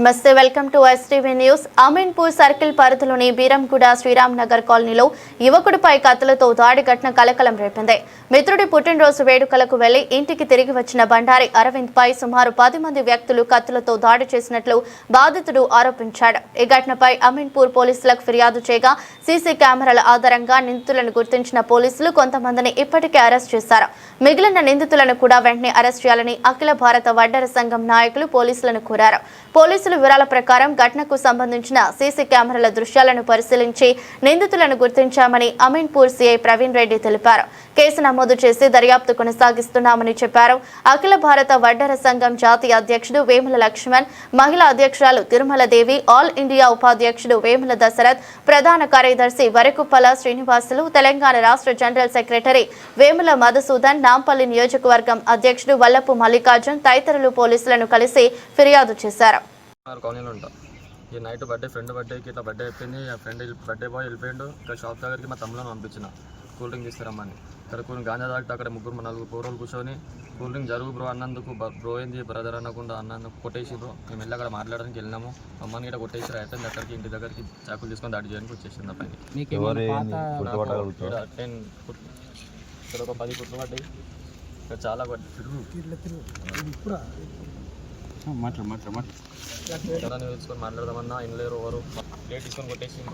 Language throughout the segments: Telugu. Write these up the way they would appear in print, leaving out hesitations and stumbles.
నమస్తే welcome to STV news. Ameenpur circle పరిధిలోని బీరంగూడ శ్రీరామ్ నగర్ కాలనీలో యువకుడిపై కత్తులతో దాడి ఘటన కలకలం రేపింది. మిత్రుడి పుట్టినరోజు వేడుకలకు వెళ్లి ఇంటికి తిరిగి వచ్చిన బండారి అరవింద్ పై సుమారు 10 మంది వ్యక్తులు కత్తులతో దాడి చేసినట్లు బాధితుడు ఆరోపించాడు. ఈ ఘటనపై అమీన్పూర్ పోలీసులకు ఫిర్యాదు చేయగా సీసీ కెమెరాల ఆధారంగా నిందితులను గుర్తించిన పోలీసులు కొంతమందిని ఇప్పటికే అరెస్ట్ చేశారు. మిగిలిన నిందితులను కూడా వెంటనే అరెస్ట్ చేయాలని అఖిల భారత వడ్డెర సంఘం నాయకులు పోలీసులను కోరారు. పోలీసుల వివరాల ప్రకారం ఘటనకు సంబంధించిన సీసీ కెమెరాల దృశ్యాలను పరిశీలించి నిందితులను గుర్తించామని అమీన్పూర్ సీఐ ప్రవీణ్ రెడ్డి తెలిపారు. కేసు నమోదు చేసి దర్యాప్తు కొనసాగిస్తున్నామని చెప్పారు. అఖిల భారత వడ్డెర సంఘం జాతీయ అధ్యక్షుడు వేముల లక్ష్మణ్, మహిళా అధ్యక్షురాలు తిరుమల దేవి, ఆల్ ఇండియా ఉపాధ్యక్షుడు వేముల దశరథ్, ప్రధాన కార్యదర్శి వరకుప్పల శ్రీనివాసులు, తెలంగాణ రాష్ట్ర జనరల్ సెక్రటరీ వేముల మధుసూదన్, నాంపల్లి నియోజకవర్గం అధ్యక్షుడు వల్లపు మల్లికార్జున్ తదితరులు పోలీసులను కలిసి ఫిర్యాదు చేశారు. ఈ నైట్ ఫ్రెండ్ బర్త్డేకి ఇట్లా బర్త్డే అయిపోయింది. ఆ ఫ్రెండ్ బర్త్డే బాయ్ వెళ్ళిపోయిండు. ఇక్కడ షాప్ దగ్గరికి మా తమ్ములను పంపించిన కూల్ డ్రింక్ తీసుకురమ్మని. ఇక్కడ కొన్ని గాంజా తాగితే అక్కడ నలుగురు పోరోలు కూర్చొని కూల్ డ్రింక్ జరుగు బ్రో అన్నందుకు బ్రో ఏంది బ్రదర్ అనకుండా అన్నందుకు కొట్టేసిరు. మేము వెళ్ళి అక్కడ మాట్లాడడానికి వెళ్ళినాము. అమ్మని ఇక్కడ కొట్టేసిరు. అయిపోయింది. అక్కడికి ఇంటి దగ్గరికి చాకులు తీసుకొని దాడి చేయడానికి వచ్చేసింది. ఆ పని ఇక్కడ ఒక 10 కుట్లు పడ్డాయి. ఇక్కడ చాలా తీసుకొని మాట్లాడదామన్నా ఇన్లేరు ఎవరు ప్లేట్ తీసుకొని కొట్టేసిండు.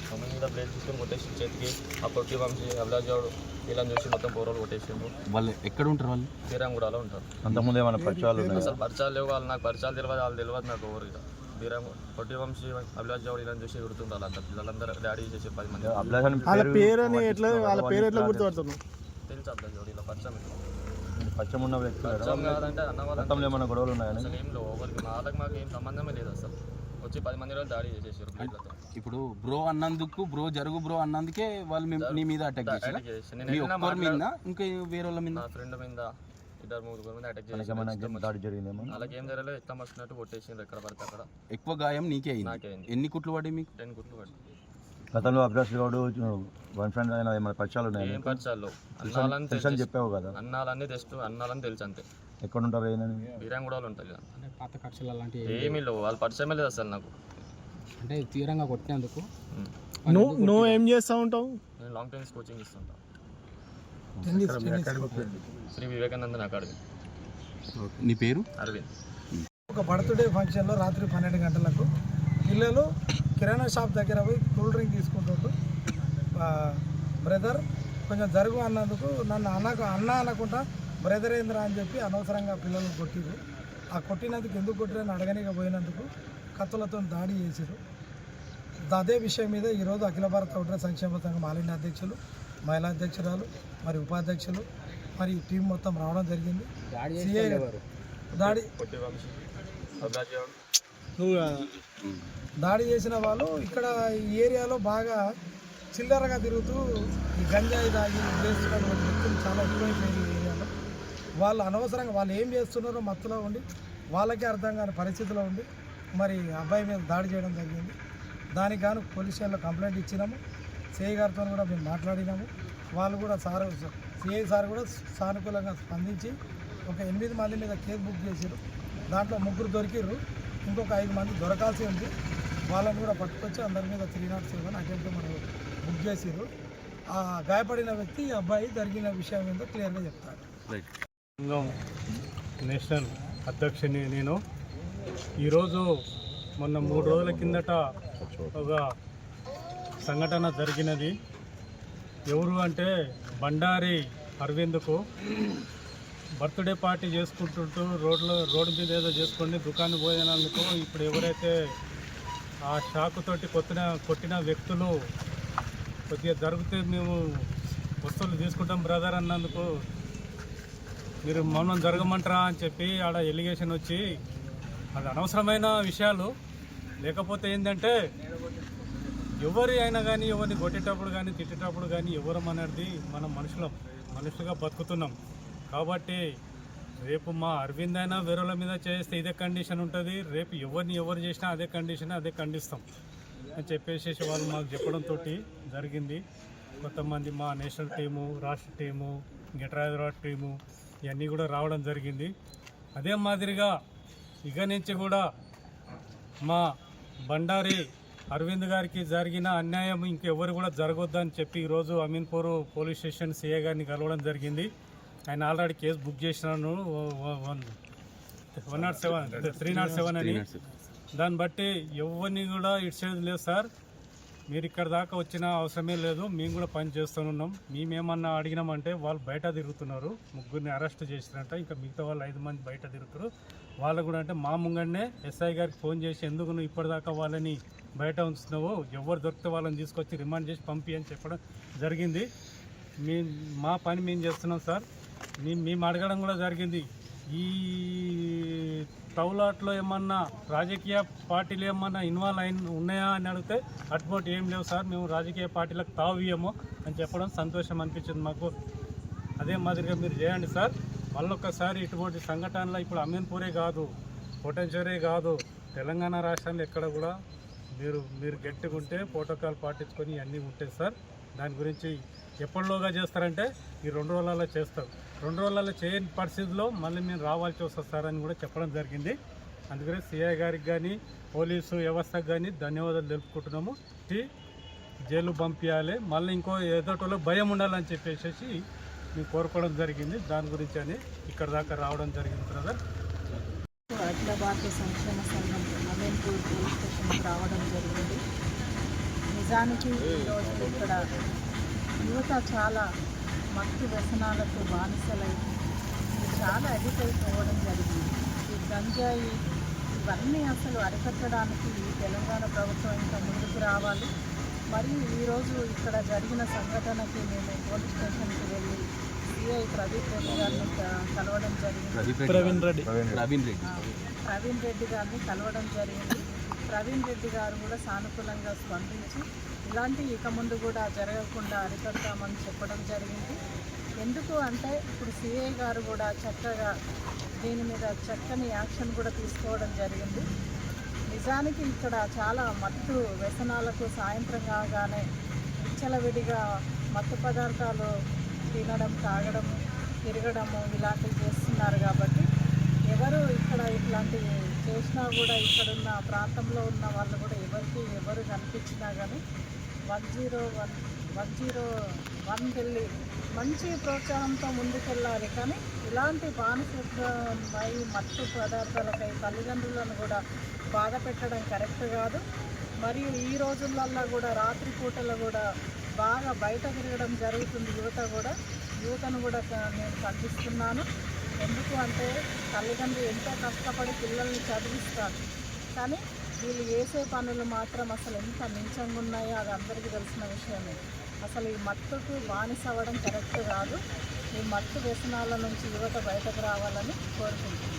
మమ్మల్ని మీద ప్లేట్ తీసుకొని కొట్టేసి చేతికి ఆ పొట్టి వంశీ అభిలాజాడు ఇలా చూసి మొత్తం పోరోలు కొట్టేసిండు. వాళ్ళు ఎక్కడ ఉంటారు? వాళ్ళు బీరంగూడలో ఉంటారు. అంతకుముందు ఏమైనా పరిచయాలు? అసలు పరిచయాలు లేవు. వాళ్ళు నాకు పరిచయాలు తెలియదు. వాళ్ళు తెలియదు నాకు ఎవరు. ఇక పొట్టి వంశీ అభిలాజాడు ఇలా చూసి గుర్తుండాలి. అంత పిల్లలందరూ డాడీ చేసి 10 మంది తెలుసు. అభిలాజాడు ఇలా పచ్చం ఉన్న కాదంటే అన్నవాళ్ళు ఏమైనా గొడవలు ఉన్నాయని అసలు ఏం లేవు. ఎవరికి మాకు ఏం సంబంధమే లేదు. అసలు వచ్చి 10 మంది రోజులు దాడి చేసేసారు ప్లేట్లతో. ఇప్పుడు బ్రో అన్నందుకు బ్రో అన్నందుకే వాళ్ళు నీ మీద అటాక్ చేశారు. ఇంకా వేరే వాళ్ళ మీద, నా ఫ్రెండ్ మీద 2-3 మీద అటాక్ చేసి దాడి జరిగిందేమో. అలాగే ఏం జరగలేదు. ఎట్లా వస్తున్నట్టు కొట్టేసింది. ఎక్కడ పడితే అక్కడ. ఎక్కువ గాయం నీకే అయింది. నాకే అయింది. ఎన్ని కుట్లు పడ్డాయి మీకు? 10 కుట్లు పడ్డాయి. గతంలో అభిలాష్ గౌడ్ వన్ ఫ్రెండ్ అయినా ఏమైనా పరిచయాలు ఉన్నాయి? ఏం పరిచయాలు? అన్నాలని చెప్పావు కదా. అన్నాలన్నీ అన్నాలని తెలుసు అంతే. ఎక్కడ ఉంటారు? బీరంగూడలో ఉంటుంది. పాత ఖర్చులు అలాంటివి ఏమీ లేవు. వాళ్ళు పరిచయమే లేదు అసలు నాకు. అంటే తీవ్రంగా కొట్టినందుకు నువ్వు ఏం చేస్తూ ఉంటావు? నేను లాంగ్ టెన్నిస్ కోచింగ్ ఇస్తుంటా. శ్రీ వివేకానంద అకాడమీ. నీ పేరు? అరవింద్. ఒక బర్త్డే ఫంక్షన్లో రాత్రి 12 గంటలకు పిల్లలు కిరాణా షాప్ దగ్గర పోయి కూల్ డ్రింక్ తీసుకుంటుంటూ బ్రదర్ కొంచెం జరుగు అన్నందుకు నన్ను అన్న అనకుండా బ్రదర్ ఏంద్రా అని చెప్పి అనవసరంగా పిల్లలు కొట్టిరు. ఆ కొట్టినందుకు ఎందుకు కొట్టిరని అడగనిక పోయినందుకు కత్తులతో దాడి చేశారు. అదే విషయం మీద ఈరోజు అఖిల భారత వడ్డెర సంక్షేమ సంఘం ఆల్ ఇండియా అధ్యక్షులు, మహిళా అధ్యక్షురాలు, మరి ఉపాధ్యక్షులు, మరి టీం మొత్తం రావడం జరిగింది. దాడి చేసిన వాళ్ళు ఇక్కడ ఈ ఏరియాలో బాగా చిల్లరగా తిరుగుతూ ఈ గంజాయి తాగి చేస్తున్నటువంటి వ్యక్తులు చాలా ఎక్కువైపోయింది ఈ ఏరియాలో. వాళ్ళు అనవసరంగా వాళ్ళు ఏం చేస్తున్నారో మత్తులో ఉండి వాళ్ళకే అర్థం కాని పరిస్థితిలో ఉండి మరి అబ్బాయి మీద దాడి చేయడం జరిగింది. దానికి గాను పోలీస్ స్టేషన్లో కంప్లైంట్ ఇచ్చినాము. సిఐ గారితో కూడా మేము మాట్లాడినాము. వాళ్ళు కూడా సిఐ సార్ కూడా సానుకూలంగా స్పందించి ఒక 8 మంది మీద కేసు బుక్ చేశారు. దాంట్లో 3 దొరికిర్రు. ఇంకొక 5 మంది దొరకాల్సి ఉంది. వాళ్ళని కూడా పట్టుకొచ్చి అందరి మీద 307 అటెంప్ట్ మనం బుక్ చేసారు. ఆ గాయపడిన వ్యక్తి ఈ అబ్బాయి జరిగిన విషయం ఏందో క్లియర్గా చెప్తారు. నేషనల్ అధ్యక్షుని నేను. ఈరోజు మొన్న 3 రోజుల కిందట ఒక సంఘటన జరిగినది. ఎవరు అంటే బండారి అరవింద్కు బర్త్డే పార్టీ చేసుకుంటుంటూ రోడ్డు మీద ఏదో చేసుకొని దుకాణం పోయినందుకు ఇప్పుడు ఎవరైతే ఆ షాకుతోటి కొట్టిన వ్యక్తులు కొద్దిగా జరిగితే మేము వస్తువులు తీసుకుంటాం బ్రదర్ అన్నందుకు మీరు మౌనం జరగమంటారా అని చెప్పి ఆడ ఎలిగేషన్ వచ్చి అది అనవసరమైన విషయాలు. లేకపోతే ఏంటంటే ఎవరి అయినా కానీ ఎవరిని కొట్టేటప్పుడు కానీ తిట్టేటప్పుడు కానీ ఎవరం అనేది మనం మనుషులుగా బతుకుతున్నాం. కాబట్టి రేపు మా అరవింద్ అయినా వేరేల మీద చేస్తే ఇదే కండిషన్ ఉంటుంది. రేపు ఎవరు చేసినా అదే కండిషన్, అదే ఖండిస్తాం అని చెప్పేసి వాళ్ళు మాకు చెప్పడంతో జరిగింది. కొంతమంది మా నేషనల్ టీము, రాష్ట్ర టీము, గెటర్ హైదరాబాద్ టీము ఇవన్నీ కూడా రావడం జరిగింది. అదే మాదిరిగా ఇక నుంచి కూడా మా బండారి అరవింద్ గారికి జరిగిన అన్యాయం ఇంకెవరు కూడా జరగొద్దని చెప్పి ఈరోజు అమీన్పూర్ పోలీస్ స్టేషన్ సిఐ గారిని కలవడం జరిగింది. ఆయన ఆల్రెడీ కేసు బుక్ చేసినాను 307 అని. దాన్ని బట్టి ఎవరిని కూడా ఇచ్చేది లేదు సార్. మీరు ఇక్కడ దాకా వచ్చిన అవసరమే లేదు. మేము కూడా పని చేస్తున్నాం. మేమేమన్నా అడిగినామంటే వాళ్ళు బయట తిరుగుతున్నారు. 3 అరెస్ట్ చేసినట్ట, ఇంకా మిగతా వాళ్ళు 5 మంది బయట తిరుగుతారు. వాళ్ళు కూడా అంటే మా ముంగనే ఎస్ఐ గారికి ఫోన్ చేసి ఎందుకు నువ్వు ఇప్పటిదాకా వాళ్ళని బయట ఉంచుతున్నావు, ఎవరు దొరికితే వాళ్ళని తీసుకొచ్చి రిమాండ్ చేసి పంపి అని చెప్పడం జరిగింది. మా పని మేము చేస్తున్నాం సార్. మేము అడగడం కూడా జరిగింది. ఈ తౌలాట్లో ఏమన్నా రాజకీయ పార్టీలు ఏమన్నా ఇన్వాల్వ్ ఉన్నాయా అని అడిగితే అటుపోటు ఏం లేవు సార్, మేము రాజకీయ పార్టీలకు తావియము అని చెప్పడం సంతోషం అనిపించింది మాకు. అదే మాదిరిగా మీరు చేయండి సార్. మళ్ళొక్కసారి ఇటువంటి సంఘటనలో ఇప్పుడు అమీన్పూరే కాదు, పొటెన్షియరే కాదు, తెలంగాణ రాష్ట్రంలో ఎక్కడ కూడా మీరు గట్టిగా ఉంటే ప్రోటోకాల్ పాటించుకొని అన్నీ ఉంటాయి సార్. దాని గురించి ఎప్పటిలోగా చేస్తారంటే ఈ 2 రోజులలో చేస్తారు. 2 రోజులలో చేయని పరిస్థితిలో మళ్ళీ మేము రావాల్సి వస్తుంది సార్ అని కూడా చెప్పడం జరిగింది. అందుకని సిఐ గారికి కానీ పోలీసు వ్యవస్థకు కానీ ధన్యవాదాలు తెలుపుకుంటున్నాము. జైలు పంపించాలి, మళ్ళీ ఇంకో ఎదుటోళ్ళకి భయం ఉండాలని చెప్పేసి మేము కోరుకోవడం జరిగింది. దాని గురించి అని ఇక్కడ దాకా రావడం జరిగింది బ్రదర్. అఖిల భారతీయ సంక్షేమ సంఘం అమీన్పూర్ పోలీస్ స్టేషన్కి రావడం జరిగింది. నిజానికి ఈరోజు ఇక్కడ యువత చాలా మత్తు వ్యసనాలకు బానిసలై చాలా అడిక్ట్ అయిపోవడం జరిగింది. ఈ గంజాయి ఇవన్నీ అసలు అరికట్టడానికి ఈ తెలంగాణ ప్రభుత్వం ఇంకా ముందుకు రావాలి. మరియు ఈరోజు ఇక్కడ జరిగిన సంఘటనకి మేము పోలీస్ స్టేషన్కి వెళ్ళి సిఐ ప్రదీప్ రెడ్డి గారిని కలవడం జరిగింది. ప్రవీణ్ రెడ్డి గారిని కలవడం జరిగింది. ప్రవీణ్ రెడ్డి గారు కూడా సానుకూలంగా స్పందించి ఇలాంటి ఇక ముందు కూడా జరగకుండా అరికడతామని చెప్పడం జరిగింది. ఎందుకు అంటే ఇప్పుడు సిఐ గారు కూడా చక్కగా దీని మీద చక్కని యాక్షన్ కూడా తీసుకోవడం జరిగింది. నిజానికి ఇక్కడ చాలా మత్తు వ్యసనాలకు సాయంత్రం కాగానే విచ్చలవిడిగా మత్తు పదార్థాలు తినడం, తాగడం, తిరగడము ఇలాంటివి చేస్తున్నారు. కాబట్టి ఎవరు ఇక్కడ ఇట్లాంటివి చేసినా కూడా ఇక్కడున్న ప్రాంతంలో ఉన్న వాళ్ళు కూడా ఎవరు కనిపించినా కానీ 101 వెళ్ళి మంచి ప్రోత్సాహంతో ముందుకెళ్ళాలి. కానీ ఇలాంటి బానిసత్వమై మత్తు పదార్థాలకై తల్లిదండ్రులను కూడా బాధ పెట్టడం కరెక్ట్ కాదు. మరియు ఈ రోజులల్లో కూడా రాత్రి పూటలో కూడా బాగా బయట తిరగడం జరుగుతుంది. యువతను కూడా నేను ఖండిస్తున్నాను. ఎందుకు అంటే తల్లిదండ్రులు ఎంతో కష్టపడి పిల్లల్ని చదివిస్తారు, కానీ వీళ్ళు చేసే పనులు మాత్రం అసలు ఎంత నీచంగా ఉన్నాయో అది అందరికీ తెలిసిన విషయమే. అసలు ఈ మత్తుకు బానిస అవ్వడం కరెక్ట్ కాదు. ఈ మత్తు వ్యసనాల నుంచి యువత బయటకు రావాలని కోరుకుంటున్నాను.